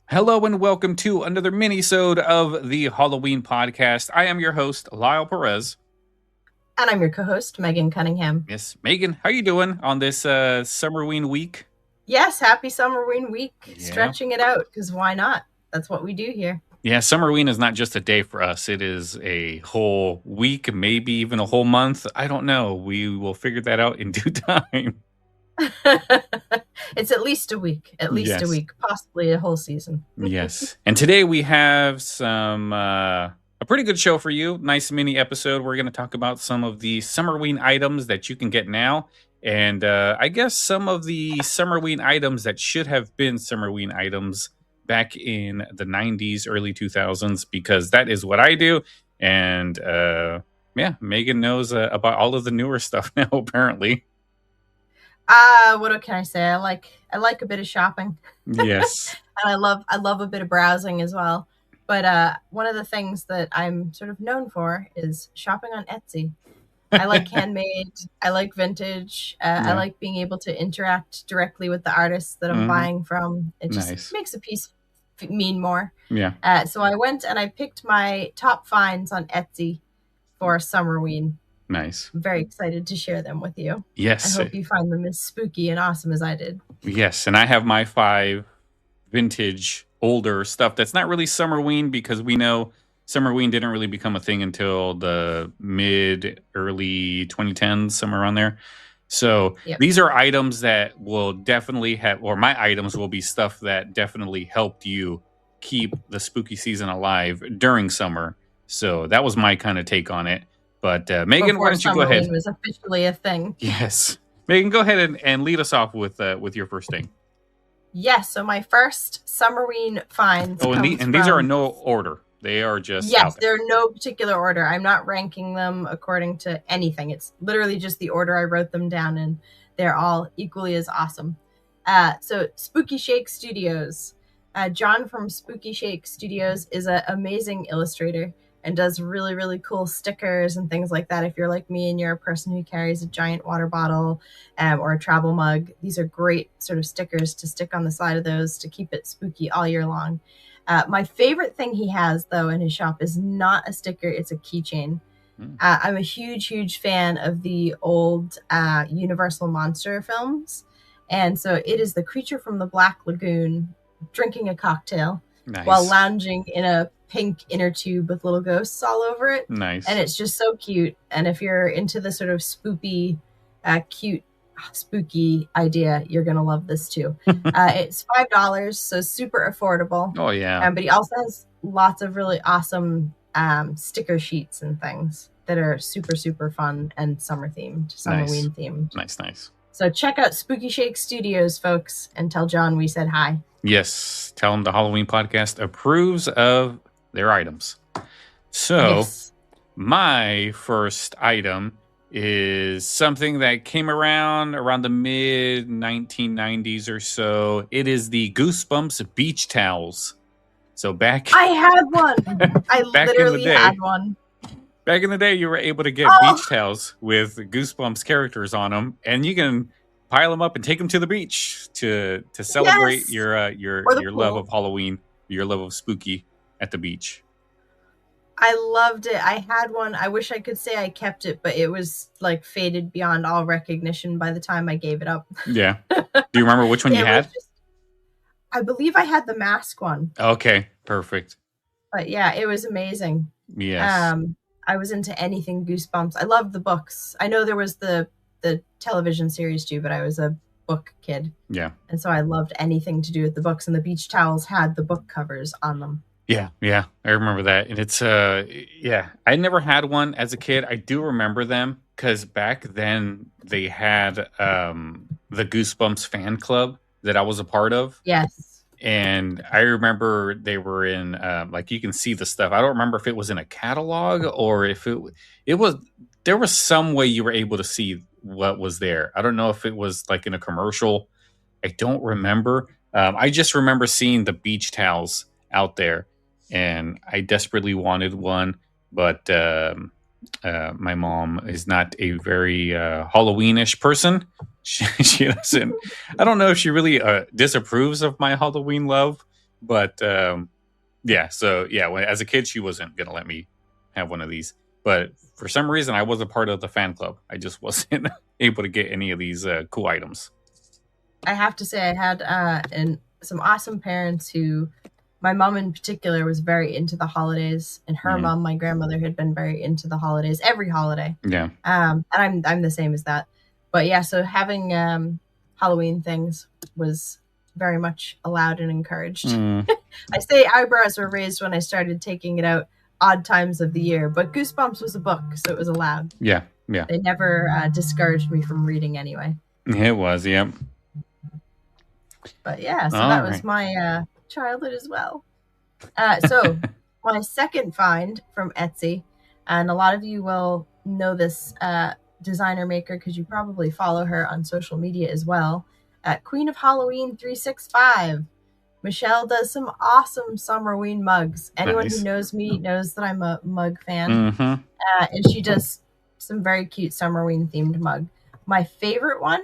Hello and welcome to another mini-sode of the Halloween podcast. I am your host, Lyle Perez. And I'm your co-host, Meghan Cunningham. Yes, Meghan, how you doing on this Summerween week? Yes, happy Summerween week. Yeah. Stretching it out, because why not? That's what we do here. Yeah, Summerween is not just a day for us. It is a whole week, maybe even a whole month. I don't know. We will figure that out in due time. It's at least a week. A week, possibly a whole season. Yes. And today we have a pretty good show for you. Nice mini episode. We're going to talk about some of the Summerween items that you can get now. And I guess some of the Summerween items that should have been Summerween items back in the 90s, early 2000s, because that is what I do. And Meghan knows about all of the newer stuff now, apparently. What can I say? I like a bit of shopping. Yes. And I love a bit of browsing as well. But one of the things that I'm sort of known for is shopping on Etsy. I like handmade. I like vintage. I like being able to interact directly with the artists that I'm buying from. It just makes a piece mean more. Yeah. So I went and I picked my top finds on Etsy for Summerween. Nice. I'm very excited to share them with you. Yes. I hope you find them as spooky and awesome as I did. Yes, and I have my 5 vintage, older stuff that's not really Summerween, because we know Summerween didn't really become a thing until the early 2010s, somewhere around there. So These are items that will definitely have, or my items will be stuff that definitely helped you keep the spooky season alive during summer. So that was my kind of take on it. But Meghan, why don't you go ahead? It was officially a thing. Yes. Meghan, go ahead and lead us off with your first thing. Yes, so my first Summerween finds. Oh, and these are in no order. They are just they're in no particular order. I'm not ranking them according to anything. It's literally just the order I wrote them down in. They're all equally as awesome. So Spooky Shake Studios. John from Spooky Shake Studios is an amazing illustrator and does really, really cool stickers and things like that. If you're like me and you're a person who carries a giant water bottle or a travel mug, these are great sort of stickers to stick on the side of those to keep it spooky all year long. My favorite thing he has, though, in his shop is not a sticker. It's a keychain. I'm a huge, huge fan of the old Universal Monster films. And so it is the creature from the Black Lagoon drinking a cocktail while lounging in a pink inner tube with little ghosts all over it. Nice. And it's just so cute. And if you're into the sort of spoopy, cute, spooky idea, you're going to love this too. It's $5, so super affordable. Oh, yeah. But he also has lots of really awesome sticker sheets and things that are super, super fun and summer themed, Summerween themed. Nice. So check out Spooky Shake Studios, folks, and tell John we said hi. Yes. Tell him the Halloween podcast approves of their items. So my first item is something that came around the mid 1990s or so. It is the Goosebumps beach towels. So I had one. I literally had one. Back in the day, you were able to get beach towels with Goosebumps characters on them, and you can pile them up and take them to the beach to celebrate your love of Halloween, your love of spooky at the beach. I loved it. I had one. I wish I could say I kept it, but it was like faded beyond all recognition by the time I gave it up. Yeah. Do you remember which one you had? I believe I had the mask one. Okay, perfect. But yeah, it was amazing. Yes. I was into anything Goosebumps. I loved the books. I know there was the television series too, but I was a book kid. Yeah. And so I loved anything to do with the books, and the beach towels had the book covers on them. Yeah, I remember that. And it's, I never had one as a kid. I do remember them because back then they had the Goosebumps fan club that I was a part of. Yes. And I remember they were in like you can see the stuff. I don't remember if it was in a catalog or if it was there was some way you were able to see what was there. I don't know if it was like in a commercial. I don't remember. I just remember seeing the beach towels out there, and I desperately wanted one, but my mom is not a very Halloweenish person. She doesn't. I don't know if she really disapproves of my Halloween love, but yeah. So yeah, as a kid, she wasn't gonna let me have one of these. But for some reason, I was a part of the fan club. I just wasn't able to get any of these cool items. I have to say, I had some awesome parents who, my mom in particular, was very into the holidays, and her mom, my grandmother, had been very into the holidays, every holiday. Yeah. And I'm the same as that. But yeah, so having Halloween things was very much allowed and encouraged. I say eyebrows were raised when I started taking it out odd times of the year, but Goosebumps was a book, so it was allowed. Yeah, yeah. They never discouraged me from reading anyway. It was, yep. But yeah, so that was my childhood as well. So my second find from Etsy, and a lot of you will know this designer maker because you probably follow her on social media as well. Queen of Halloween 365. Michelle does some awesome Summerween mugs. Anyone who knows me knows that I'm a mug fan. And she does some very cute Summerween themed mug. My favorite one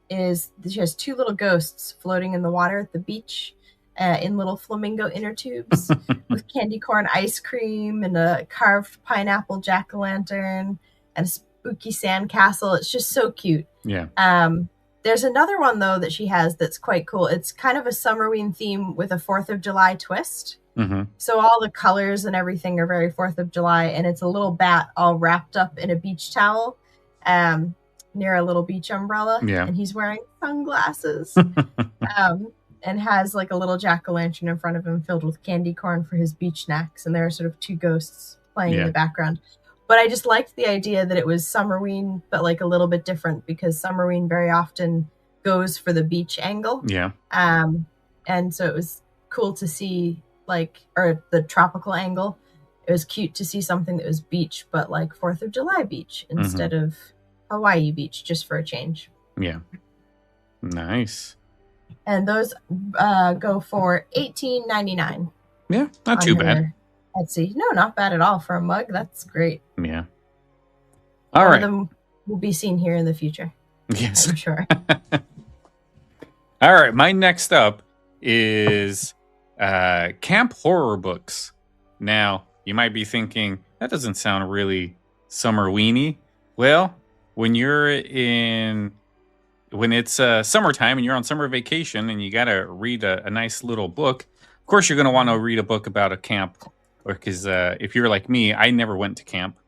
is she has two little ghosts floating in the water at the beach in little flamingo inner tubes with candy corn ice cream and a carved pineapple jack-o'-lantern and a spooky sandcastle. It's just so cute. Yeah. There's another one, though, that she has that's quite cool. It's kind of a Summerween theme with a 4th of July twist. So all the colors and everything are very 4th of July, and it's a little bat all wrapped up in a beach towel near a little beach umbrella. Yeah. And he's wearing sunglasses and has like a little jack-o'-lantern in front of him filled with candy corn for his beach snacks. And there are sort of two ghosts playing in the background. But I just liked the idea that it was Summerween, but like a little bit different because Summerween very often goes for the beach angle. Yeah. And so it was cool to see or the tropical angle. It was cute to see something that was beach, but like 4th of July beach instead of Hawaii beach, just for a change. Yeah. Nice. And those go for $18.99. Yeah, not too bad. Etsy. No, not bad at all for a mug. That's great. Yeah. All right. One of them will be seen here in the future. Yes. I'm sure. All right. My next up is camp horror books. Now, you might be thinking, that doesn't sound really Summerweeny. Well, when it's summertime and you're on summer vacation and you got to read a nice little book, of course you're going to want to read a book about a camp. Because if you're like me, I never went to camp.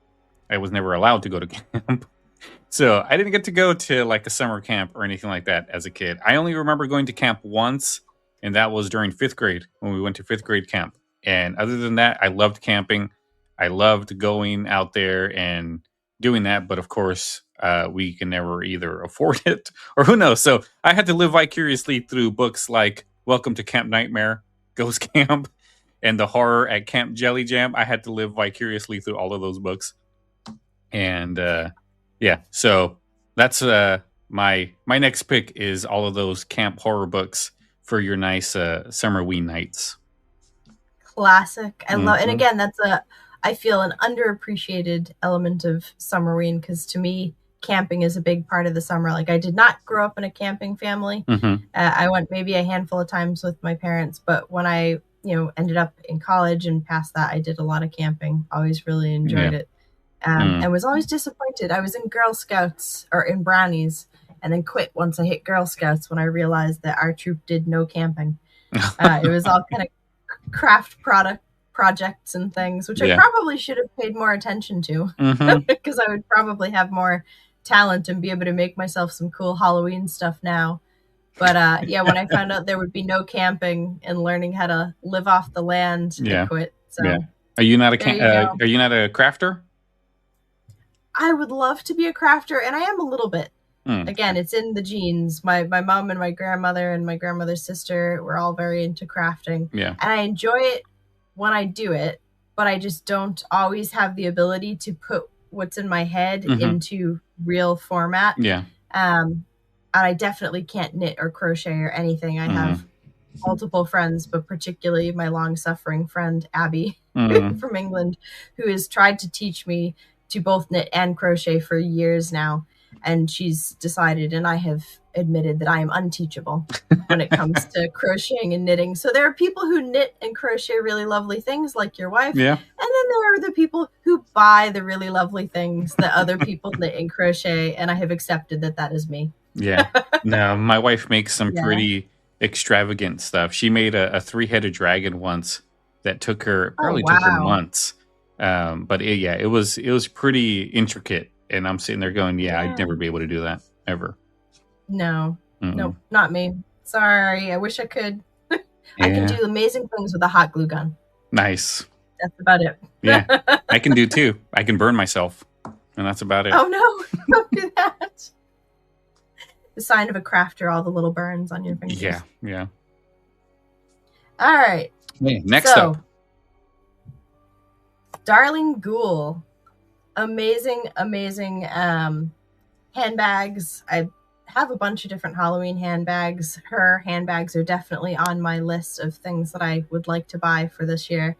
I was never allowed to go to camp. So I didn't get to go to like a summer camp or anything like that as a kid. I only remember going to camp once, and that was during 5th grade when we went to 5th grade camp. And other than that, I loved camping. I loved going out there and doing that. But of course, we can never either afford it or who knows. So I had to live vicariously through books like Welcome to Camp Nightmare, Ghost Camp, and The Horror at Camp Jelly Jam. I had to live vicariously through all of those books. And yeah, so that's my next pick is all of those camp horror books for your nice Summerween nights. Classic. I love, and again, that's I feel an underappreciated element of Summerween because to me, camping is a big part of the summer. Like I did not grow up in a camping family. I went maybe a handful of times with my parents, but when I ended up in college and past that, I did a lot of camping. Always really enjoyed it. And was always disappointed. I was in Girl Scouts or in Brownies and then quit once I hit Girl Scouts when I realized that our troop did no camping. It was all kind of craft projects and things, which I probably should have paid more attention to because I would probably have more talent and be able to make myself some cool Halloween stuff now. But yeah, when I found out there would be no camping and learning how to live off the land, I quit. So Are you not a crafter? I would love to be a crafter, and I am a little bit. Again, it's in the genes. My mom and my grandmother's sister were all very into crafting. Yeah. And I enjoy it when I do it, but I just don't always have the ability to put what's in my head into real format. Yeah. And I definitely can't knit or crochet or anything. I have multiple friends, but particularly my long-suffering friend Abby from England, who has tried to teach me to both knit and crochet for years now. And she's decided, and I have admitted, that I am unteachable when it comes to crocheting and knitting. So there are people who knit and crochet really lovely things, like your wife. Yeah. And then there are the people who buy the really lovely things that other people knit and crochet. And I have accepted that that is me. Yeah. No, my wife makes some pretty extravagant stuff. She made a 3-headed dragon once that took her took her months. But it was pretty intricate. And I'm sitting there going, I'd never be able to do that ever. No, nope, not me. Sorry, I wish I could. I can do amazing things with a hot glue gun. Nice. That's about it. Yeah, I can do too. I can burn myself, and that's about it. Oh no, don't do that. The sign of a crafter, all the little burns on your fingers. Yeah. All right. Hey, next up. Darling Ghoul. Amazing handbags. I have a bunch of different Halloween handbags. Her handbags are definitely on my list of things that I would like to buy for this year.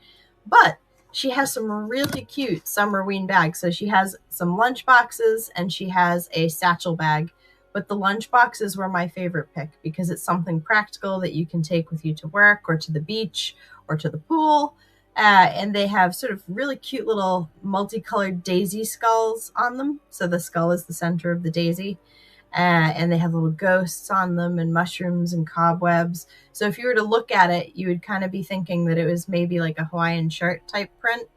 But she has some really cute Summerween bags. So she has some lunch boxes and she has a satchel bag. But the lunch boxes were my favorite pick because it's something practical that you can take with you to work or to the beach or to the pool. And they have sort of really cute little multicolored daisy skulls on them. So the skull is the center of the daisy. And they have little ghosts on them and mushrooms and cobwebs. So if you were to look at it, you would kind of be thinking that it was maybe like a Hawaiian shirt type print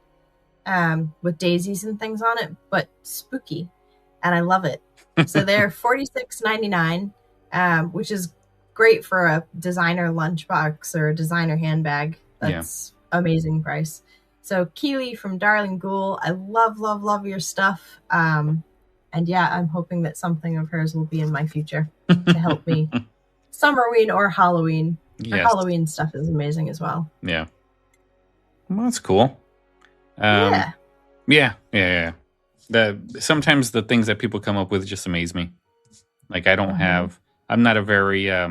with daisies and things on it, but spooky. And I love it. So they're $46.99, which is great for a designer lunchbox or a designer handbag. That's amazing price. So Keely from Darling Ghoul, I love your stuff. And I'm hoping that something of hers will be in my future to help me. Summerween or Halloween. Her Halloween stuff is amazing as well. Yeah. Well, that's cool. Yeah. Sometimes the things that people come up with just amaze me. Like I'm not a very, I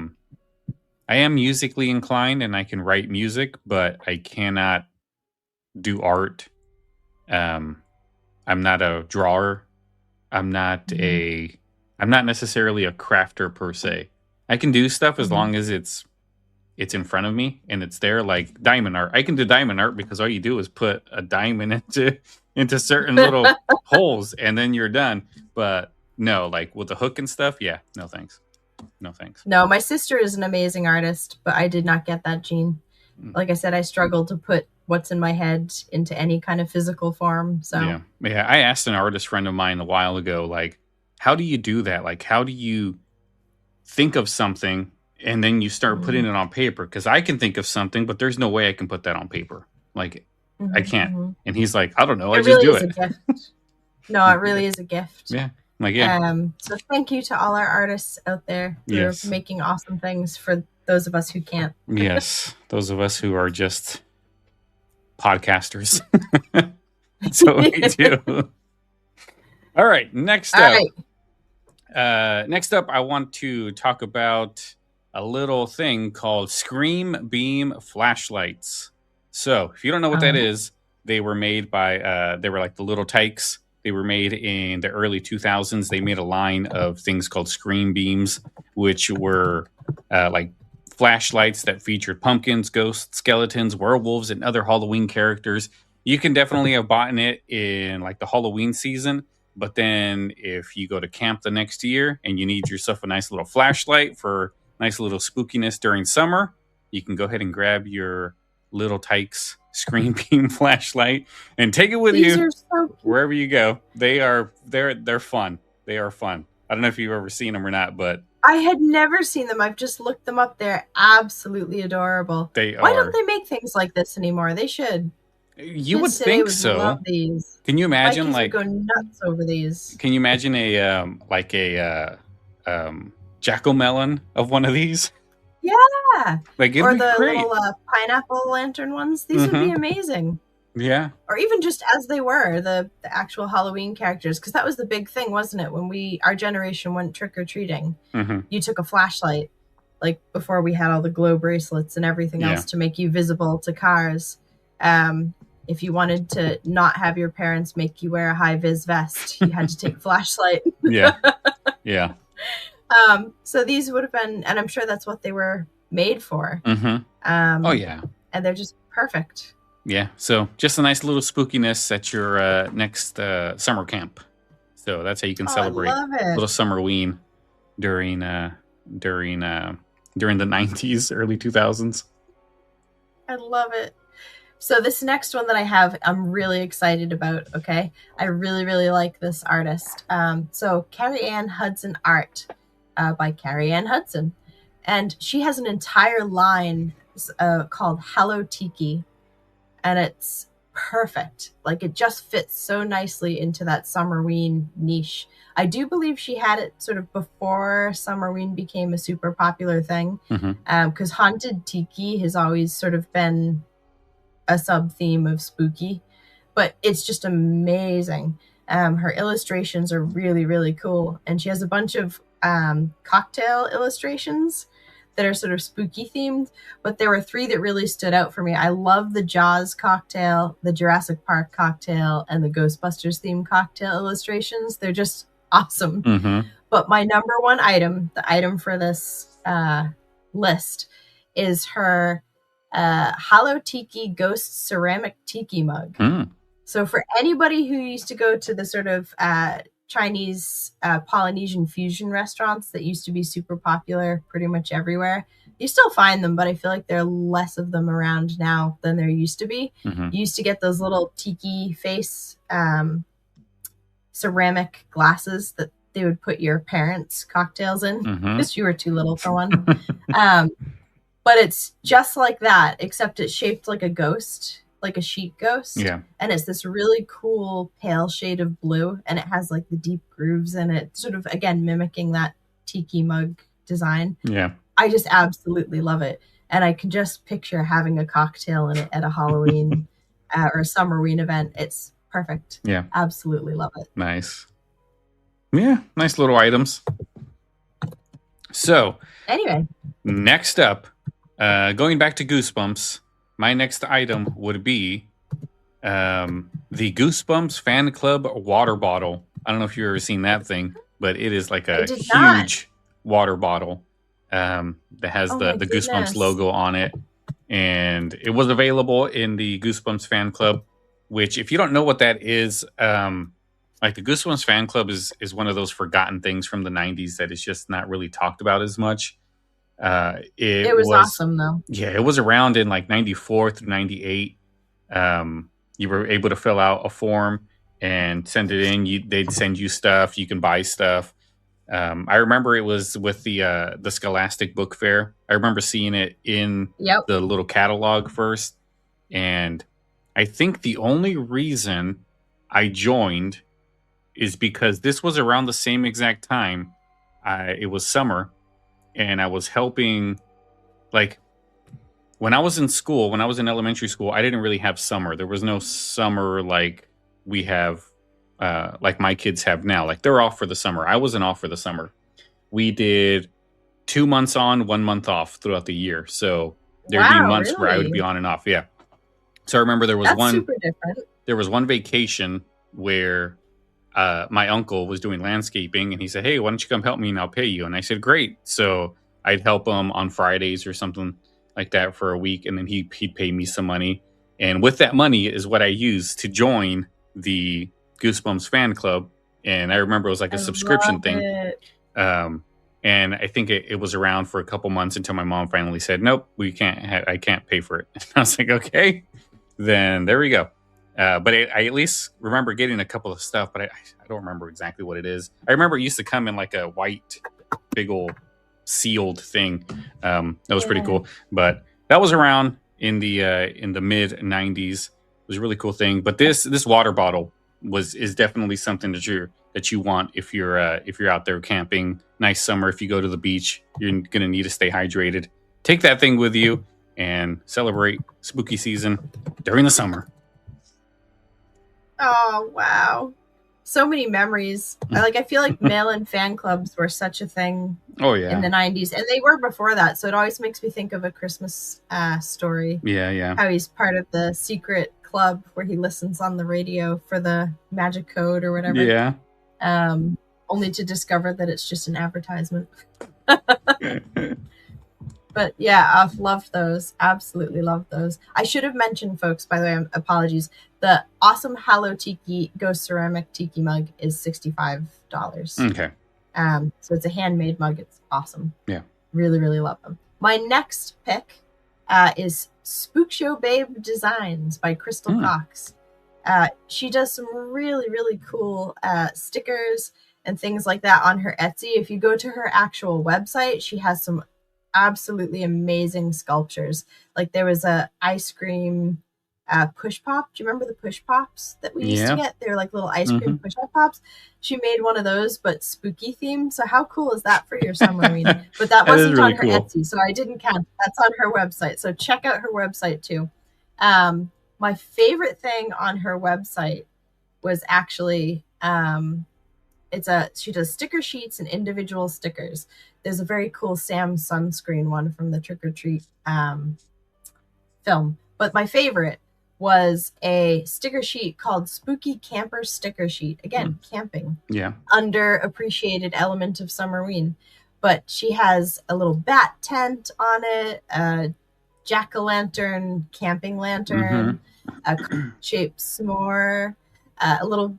am musically inclined and I can write music, but I cannot do art. I'm not a drawer. I'm not necessarily a crafter per se. I can do stuff as long as it's in front of me and it's there, like diamond art. I can do diamond art because all you do is put a diamond into certain little holes and then you're done. But no, like with the hook and stuff, no thanks. No thanks. No, my sister is an amazing artist, but I did not get that gene. Like I said, I struggle to put what's in my head into any kind of physical form. So yeah. I asked an artist friend of mine a while ago, like, how do you do that? Like, how do you think of something and then you start putting it on paper? Because I can think of something, but there's no way I can put that on paper. Like, I can't. And he's like, I don't know. I just do it. No, it really is a gift. Yeah. Like, so thank you to all our artists out there who are making awesome things for those of us who can't. Yes. Those of us who are just podcasters. That's what we do. All right. Next up. Next up, I want to talk about a little thing called Scream Beam flashlights. So if you don't know what that is, they were made by, they were like the little tykes. They were made in the early 2000s. They made a line of things called Scream Beams, which were like flashlights that featured pumpkins, ghosts, skeletons, werewolves, and other Halloween characters. You can definitely have bought it in like the Halloween season. But then if you go to camp the next year and you need yourself a nice little flashlight for nice little spookiness during summer, you can go ahead and grab your little Tykes Screen Beam flashlight and take it with you wherever you go. They're fun. They are fun. I don't know if you've ever seen them or not, but I had never seen them. I've just looked them up. They're absolutely adorable. Why don't they make things like this anymore? They should. You would think so. Love these. Can you imagine my kids would go nuts over these? Can you imagine jack-o'-melon of one of these. Yeah. Like, it'd Or be the great. little pineapple lantern ones. These would be amazing. Yeah. Or even just as they were, the actual Halloween characters. Because that was the big thing, wasn't it? When our generation went trick-or-treating, you took a flashlight, like before we had all the glow bracelets and everything else to make you visible to cars. If you wanted to not have your parents make you wear a high-vis vest, you had to take a flashlight. Yeah. Yeah. So these would have been, and I'm sure that's what they were made for. Oh, yeah. And they're just perfect. Yeah. So just a nice little spookiness at your next summer camp. So that's how you can celebrate I love it. little Summerween during the 90s, early 2000s. I love it. So this next one that I have, I'm really excited about, okay? I really, really like this artist. So Carrie Ann Hudson Art by Carrie Ann Hudson. And she has an entire line called Hallowtiki. And it's perfect. Like, it just fits so nicely into that Summerween niche. I do believe she had it sort of before Summerween became a super popular thing. Because Haunted Tiki has always sort of been a sub-theme of spooky. But it's just amazing. Her illustrations are really, really cool. And she has a bunch of cocktail illustrations that are sort of spooky themed, but there were 3 that really stood out for me. I love the Jaws cocktail, the Jurassic Park cocktail, and the Ghostbusters themed cocktail illustrations. They're just awesome. But my number one item, the item for this list, is her Hallowtiki Ghost Ceramic Tiki Mug. So for anybody who used to go to the sort of Chinese Polynesian fusion restaurants that used to be super popular pretty much everywhere. You still find them, but I feel like there are less of them around now than there used to be. You used to get those little tiki face ceramic glasses that they would put your parents' cocktails in because you were too little for one. But it's just like that, except it's shaped like a ghost, like a sheet ghost. Yeah. And it's this really cool pale shade of blue, and it has like the deep grooves in it, sort of, again, mimicking that tiki mug design. Yeah. I just absolutely love it. And I can just picture having a cocktail in it at a Halloween or a Summerween event. It's perfect. Yeah. Absolutely love it. Nice. Yeah. Nice little items. So anyway, next up, going back to Goosebumps, my next item would be the Goosebumps Fan Club water bottle. I don't know if you've ever seen that thing, but it is like a huge water bottle that has the Goosebumps logo on it. And it was available in the Goosebumps Fan Club, which, if you don't know what that is, like the Goosebumps Fan Club is one of those forgotten things from the 90s that is just not really talked about as much. It was awesome, though. Yeah, it was around in like 94 through 98. You were able to fill out a form and send it in. They'd send you stuff. You can buy stuff. I remember it was with the Scholastic Book Fair. I remember seeing it in the little catalog first. And I think the only reason I joined is because this was around the same exact time. It was summer. And I was helping, like, when I was in school, when I was in elementary school, I didn't really have summer. There was no summer like we have, like my kids have now. Like, they're off for the summer. I wasn't off for the summer. We did 2 months on, 1 month off throughout the year. So there'd be months where I would be on and off. Yeah. So I remember there was one vacation where my uncle was doing landscaping, and he said, "Hey, why don't you come help me and I'll pay you?" And I said, "Great." So I'd help him on Fridays or something like that for a week, and then he'd pay me some money. And with that money is what I used to join the Goosebumps Fan Club. And I remember it was like a subscription thing. And I think it was around for a couple months until my mom finally said, "Nope, I can't pay for it." And I was like, "Okay, then there we go." But I at least remember getting a couple of stuff, but I don't remember exactly what it is. I remember it used to come in like a white, big old sealed thing. That was pretty cool. But that was around in the mid 90s. It was a really cool thing. But this water bottle is definitely something that that you want if you're out there camping. Nice summer. If you go to the beach, you're gonna need to stay hydrated. Take that thing with you and celebrate spooky season during the summer. Oh wow, so many memories. I feel like mail-in fan clubs were such a thing. Oh yeah, in the 90s, and they were before that. So it always makes me think of A Christmas Story. Yeah. How he's part of the secret club where he listens on the radio for the magic code or whatever. Yeah. Only to discover that it's just an advertisement. But yeah, I've loved those. Absolutely loved those. I should have mentioned, folks, by the way, apologies. The awesome Hallotiki Ghost Ceramic Tiki mug is $65. Okay. So it's a handmade mug. It's awesome. Yeah. Really, really love them. My next pick is Spook Show Babe Designs by Crystal Cox. She does some really, really cool stickers and things like that on her Etsy. If you go to her actual website, she has some absolutely amazing sculptures. Like there was a ice cream push pop. Do you remember the push pops that we used to get? They were like little ice cream push pop. She made one of those, but spooky themed. So how cool is that for your Summerween? But that wasn't really on her Etsy, so I didn't count. That's on her website. So check out her website too. My favorite thing on her website was actually she does sticker sheets and individual stickers. There's a very cool Sam sunscreen one from the Trick or Treat film. But my favorite was a sticker sheet called Spooky Camper Sticker Sheet. Again, camping. Yeah. Underappreciated element of Summerween. But she has a little bat tent on it, a jack-o'-lantern camping lantern, a shaped s'more, a little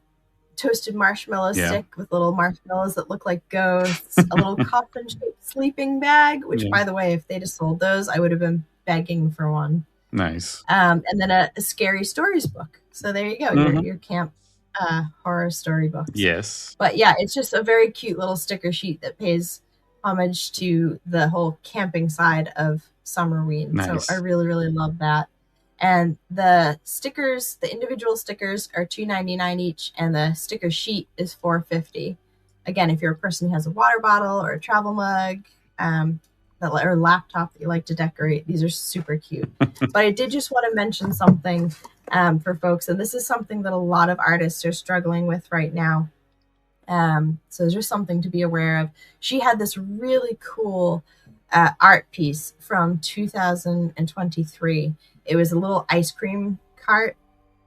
toasted marshmallow stick with little marshmallows that look like ghosts, a little coffin-shaped sleeping bag, which, by the way, if they just sold those, I would have been begging for one. Nice. And then a scary stories book. So there you go, your camp horror story books. Yes. But yeah, it's just a very cute little sticker sheet that pays homage to the whole camping side of Summerween. Nice. So I really, really love that. And the stickers, the individual stickers are $2.99 each, and the sticker sheet is $4.50. Again, if you're a person who has a water bottle or a travel mug, or laptop that you like to decorate, these are super cute. But I did just want to mention something for folks, and this is something that a lot of artists are struggling with right now. So there's just something to be aware of. She had this really cool art piece from 2023. It was a little ice cream cart,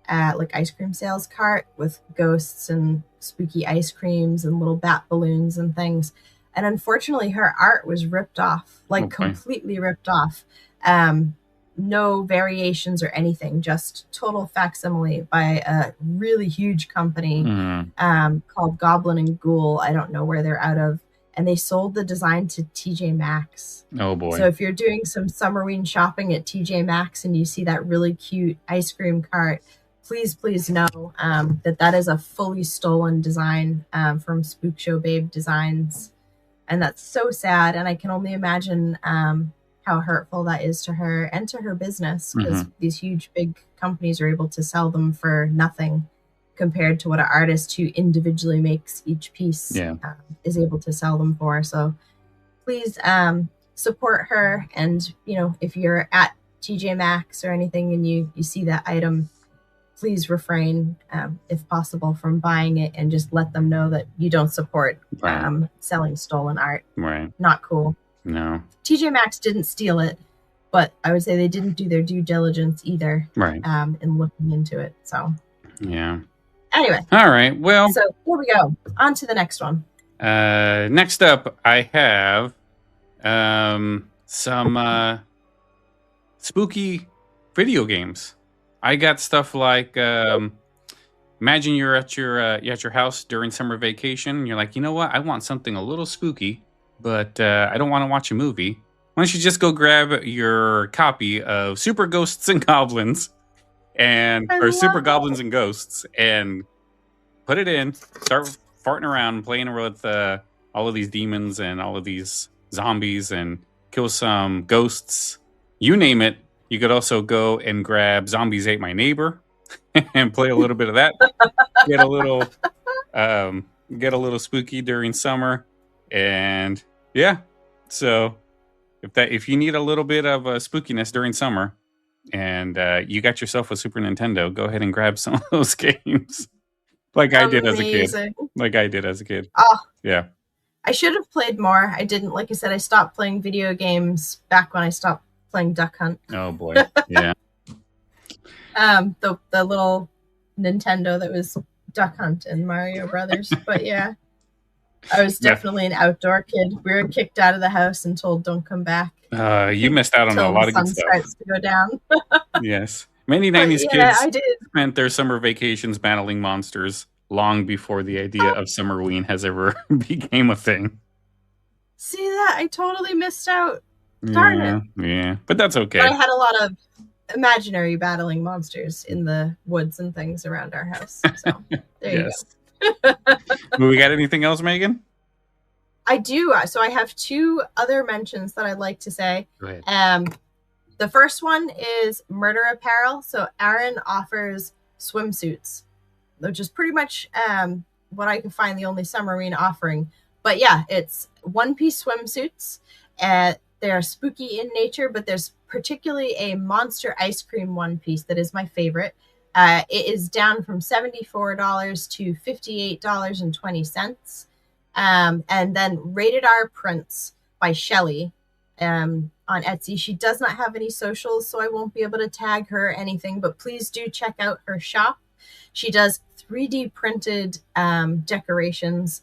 like ice cream sales cart with ghosts and spooky ice creams and little bat balloons and things. And unfortunately, her art was ripped off, completely ripped off. No variations or anything, just total facsimile by a really huge company called Goblin and Ghoul. I don't know where they're out of. And they sold the design to TJ Maxx. Oh, boy. So if you're doing some Summerween shopping at TJ Maxx and you see that really cute ice cream cart, please know that is a fully stolen design from Spook Show Babe Designs. And that's so sad. And I can only imagine how hurtful that is to her and to her business, because these huge, big companies are able to sell them for nothing compared to what an artist who individually makes each piece is able to sell them for. So please support her. And, if you're at TJ Maxx or anything and you see that item, please refrain, if possible, from buying it, and just let them know that you don't support selling stolen art. Right. Not cool. No. TJ Maxx didn't steal it, but I would say they didn't do their due diligence either. Right. In looking into it. So. Yeah. Anyway. All right. Well. So here we go. On to the next one. Next up, I have some spooky video games. I got stuff like, imagine you're at your house during summer vacation. And you're like, you know what? I want something a little spooky, but I don't want to watch a movie. Why don't you just go grab your copy of Super Ghosts and Goblins or Super Goblins and Ghosts and put it in, start farting around and playing with all of these demons and all of these zombies and kill some ghosts. You name it. You could also go and grab Zombies Ate My Neighbor and play a little bit of that. Get a little, get a little spooky during summer. And yeah, so if you need a little bit of spookiness during summer and you got yourself a Super Nintendo, go ahead and grab some of those games. Like I did as a kid. Oh, yeah. I should have played more. I didn't. Like I said, I stopped playing video games back when I stopped playing Duck Hunt. Oh boy. Yeah. The little Nintendo that was Duck Hunt and Mario Brothers. But yeah, I was definitely an outdoor kid. We were kicked out of the house and told don't come back. You missed out on a lot of good stuff. Starts to go down. Yes. Many 90s kids spent their summer vacations battling monsters long before the idea of Summerween has ever became a thing. See that? I totally missed out. Darn it. Yeah, but that's okay. But I had a lot of imaginary battling monsters in the woods and things around our house. So there you go. We got anything else, Megan? I do. So I have two other mentions that I'd like to say. Go ahead. The first one is Murder Apparel. So Aaron offers swimsuits, which is pretty much what I can find the only Summerween offering. But yeah, it's one-piece swimsuits. They're spooky in nature, but there's particularly a monster ice cream one-piece that is my favorite. It is down from $74 to $58.20. And then Rated R Prints by Shelly on Etsy. She does not have any socials, so I won't be able to tag her or anything, but please do check out her shop. She does 3D printed decorations.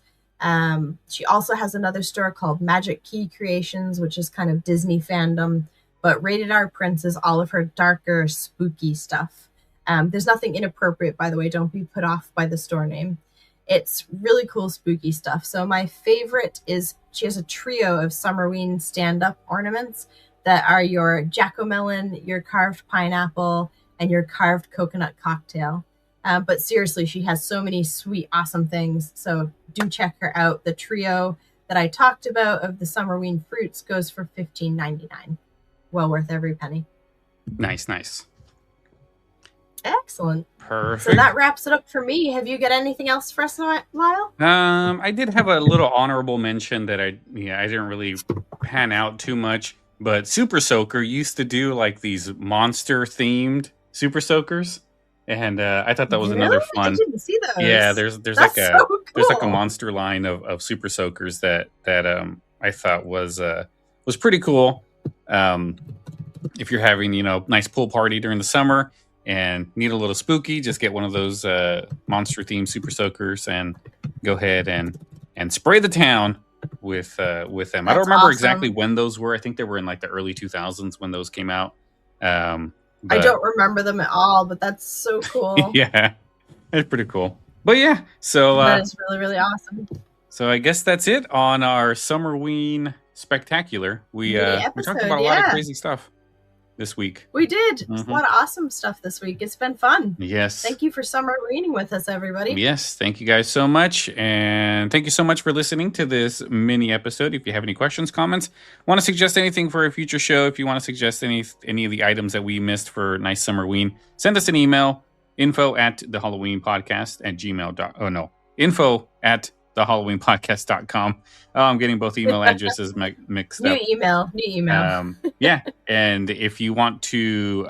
She also has another store called Magic Key Creations, which is kind of Disney fandom, but Rated R Prints is all of her darker, spooky stuff. There's nothing inappropriate, by the way. Don't be put off by the store name. It's really cool, spooky stuff. So my favorite is she has a trio of Summerween stand-up ornaments that are your jack-o'-melon, your carved pineapple, and your carved coconut cocktail. But seriously, she has so many sweet, awesome things. So do check her out. The trio that I talked about of the Summerween fruits goes for $15.99. Well worth every penny. Nice. Excellent. Perfect. So that wraps it up for me. Have you got anything else for us, Lyle? I did have a little honorable mention that I didn't really pan out too much, but Super Soaker used to do like these monster themed Super Soakers, and I thought that was another fun. I didn't see those. Yeah, there's like a monster line of Super Soakers that I thought was pretty cool. If you're having nice pool party during the summer and need a little spooky, just get one of those monster themed Super Soakers and go ahead and spray the town with them. That's I don't remember awesome. exactly when those were. I think they were in like the early 2000s when those came out. I don't remember them at all, but that's so cool. Yeah, it's pretty cool. But yeah, so that is really, really awesome. So I guess that's it on our Summerween Spectacular. We talked about a lot of crazy stuff this week. We did. There's a lot of awesome stuff this week. It's been fun. Yes. Thank you for Summerweening with us, everybody. Yes. Thank you guys so much. And thank you so much for listening to this mini episode. If you have any questions, comments, want to suggest anything for a future show, if you want to suggest any of the items that we missed for nice Summerween, send us an email, info@thehalloweenpodcast@thehalloweenpodcast.com. Oh, I'm getting both email addresses mixed up. New email. Yeah. And if you want to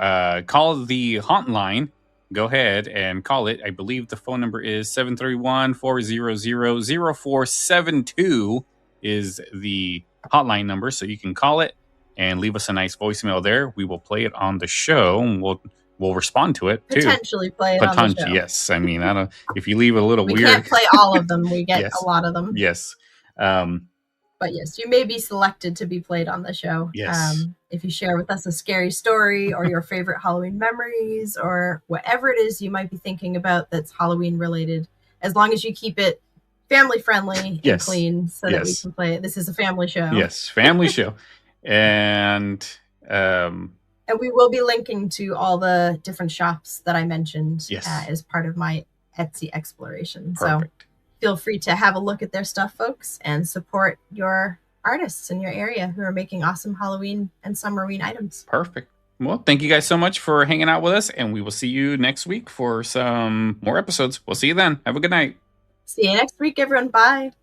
call the hotline, go ahead and call it. I believe the phone number is 731-400-0472 is the hotline number. So you can call it and leave us a nice voicemail there. We will play it on the show, and we'll respond to it too. Potentially play it on the show. Yes. I mean, I don't. If you leave a little we weird, can't play all of them. We get a lot of them. Yes. But yes, you may be selected to be played on the show. Yes. If you share with us a scary story or your favorite Halloween memories or whatever it is you might be thinking about that's Halloween related, as long as you keep it family friendly and clean so that we can play it. This is a family show. Yes, family show. And we will be linking to all the different shops that I mentioned as part of my Etsy exploration. Perfect. So feel free to have a look at their stuff, folks, and support your artists in your area who are making awesome Halloween and Summerween items. Perfect. Well, thank you guys so much for hanging out with us, and we will see you next week for some more episodes. We'll see you then. Have a good night. See you next week, everyone. Bye.